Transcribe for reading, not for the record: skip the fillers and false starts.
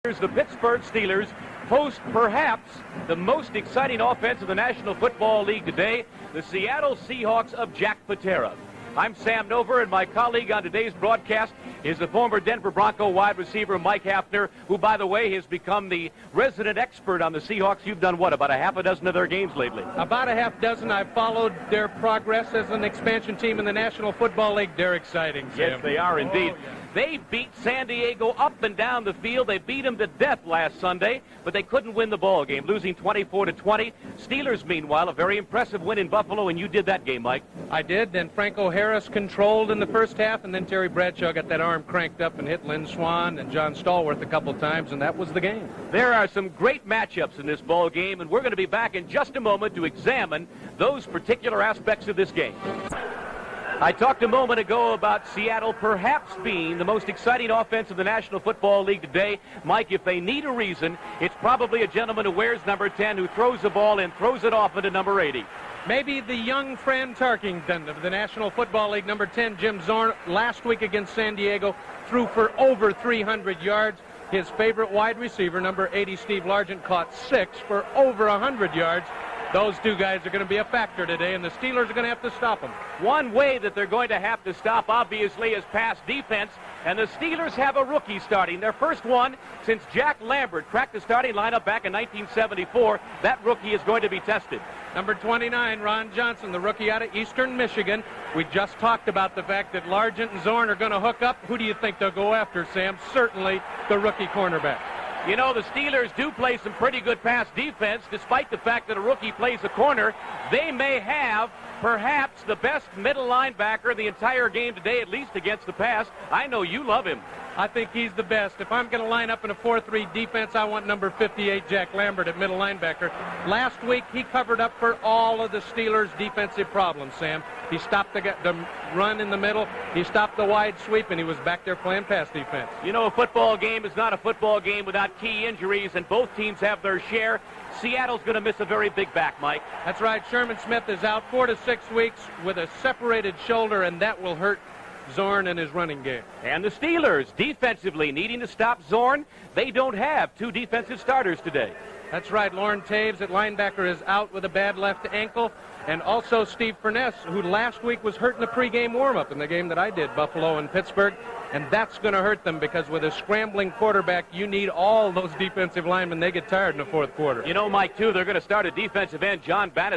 The Pittsburgh Steelers host perhaps the most exciting offense in the National Football League today, the Seattle Seahawks of Jack Patera. I'm Sam Nover, and my colleague on today's broadcast is the former Denver Bronco wide receiver Mike Hafner, who, by the way, has become the resident expert on the Seahawks. You've done, what, about a half a dozen of their games lately? About a half dozen. I've followed their progress as an expansion team in the National Football League. They're exciting, Sam. Yes, they are indeed. Oh, yeah. They beat San Diego up and down the field. They beat them to death last Sunday, but they couldn't win the ball game, losing 24-20. Steelers, meanwhile, a very impressive win in Buffalo, and you did that game, Mike. I did. Then Franco Harris controlled in the first half, and then Terry Bradshaw got that arm cranked up and hit Lynn Swann and John Stallworth a couple times, and that was the game. There are some great matchups in this ball game, and we're going to be back in just a moment to examine those particular aspects of this game. I talked a moment ago about Seattle perhaps being the most exciting offense in the National Football League today. Mike, if they need a reason, it's probably a gentleman who wears number 10 who throws the ball and throws it off into number 80. Maybe the young Fran Tarkington of the National Football League, number 10, Jim Zorn, last week against San Diego, threw for over 300 yards. His favorite wide receiver, number 80, Steve Largent, caught 6 for over 100 yards. Those two guys are going to be a factor today, and the Steelers are going to have to stop them. One way that they're going to have to stop, obviously, is pass defense, and the Steelers have a rookie starting. Their first one since Jack Lambert cracked the starting lineup back in 1974. That rookie is going to be tested. Number 29, Ron Johnson, the rookie out of Eastern Michigan. We just talked about the fact that Largent and Zorn are going to hook up. Who do you think they'll go after, Sam? Certainly the rookie cornerback. You know, the Steelers do play some pretty good pass defense, despite the fact that a rookie plays a corner. They may have perhaps the best middle linebacker in the entire game today, at least against the pass. I know you love him. I think he's the best. If I'm going to line up in a 4-3 defense, I want number 58, Jack Lambert, at middle linebacker. Last week, he covered up for all of the Steelers' defensive problems, Sam. He stopped the run in the middle, he stopped the wide sweep, and he was back there playing pass defense. You know, a football game is not a football game without key injuries, and both teams have their share. Seattle's going to miss a very big back, Mike. That's right. Sherman Smith is out 4 to 6 weeks with a separated shoulder, and that will hurt Zorn and his running game. And the Steelers, defensively, needing to stop Zorn. They don't have two defensive starters today. That's right. Lauren Taves at linebacker is out with a bad left ankle. And also Steve Furness, who last week was hurt in the pregame warm-up in the game that I did, Buffalo and Pittsburgh. And that's going to hurt them because with a scrambling quarterback, you need all those defensive linemen. They get tired in the fourth quarter. You know, Mike, too, they're going to start a defensive end, John Bannis.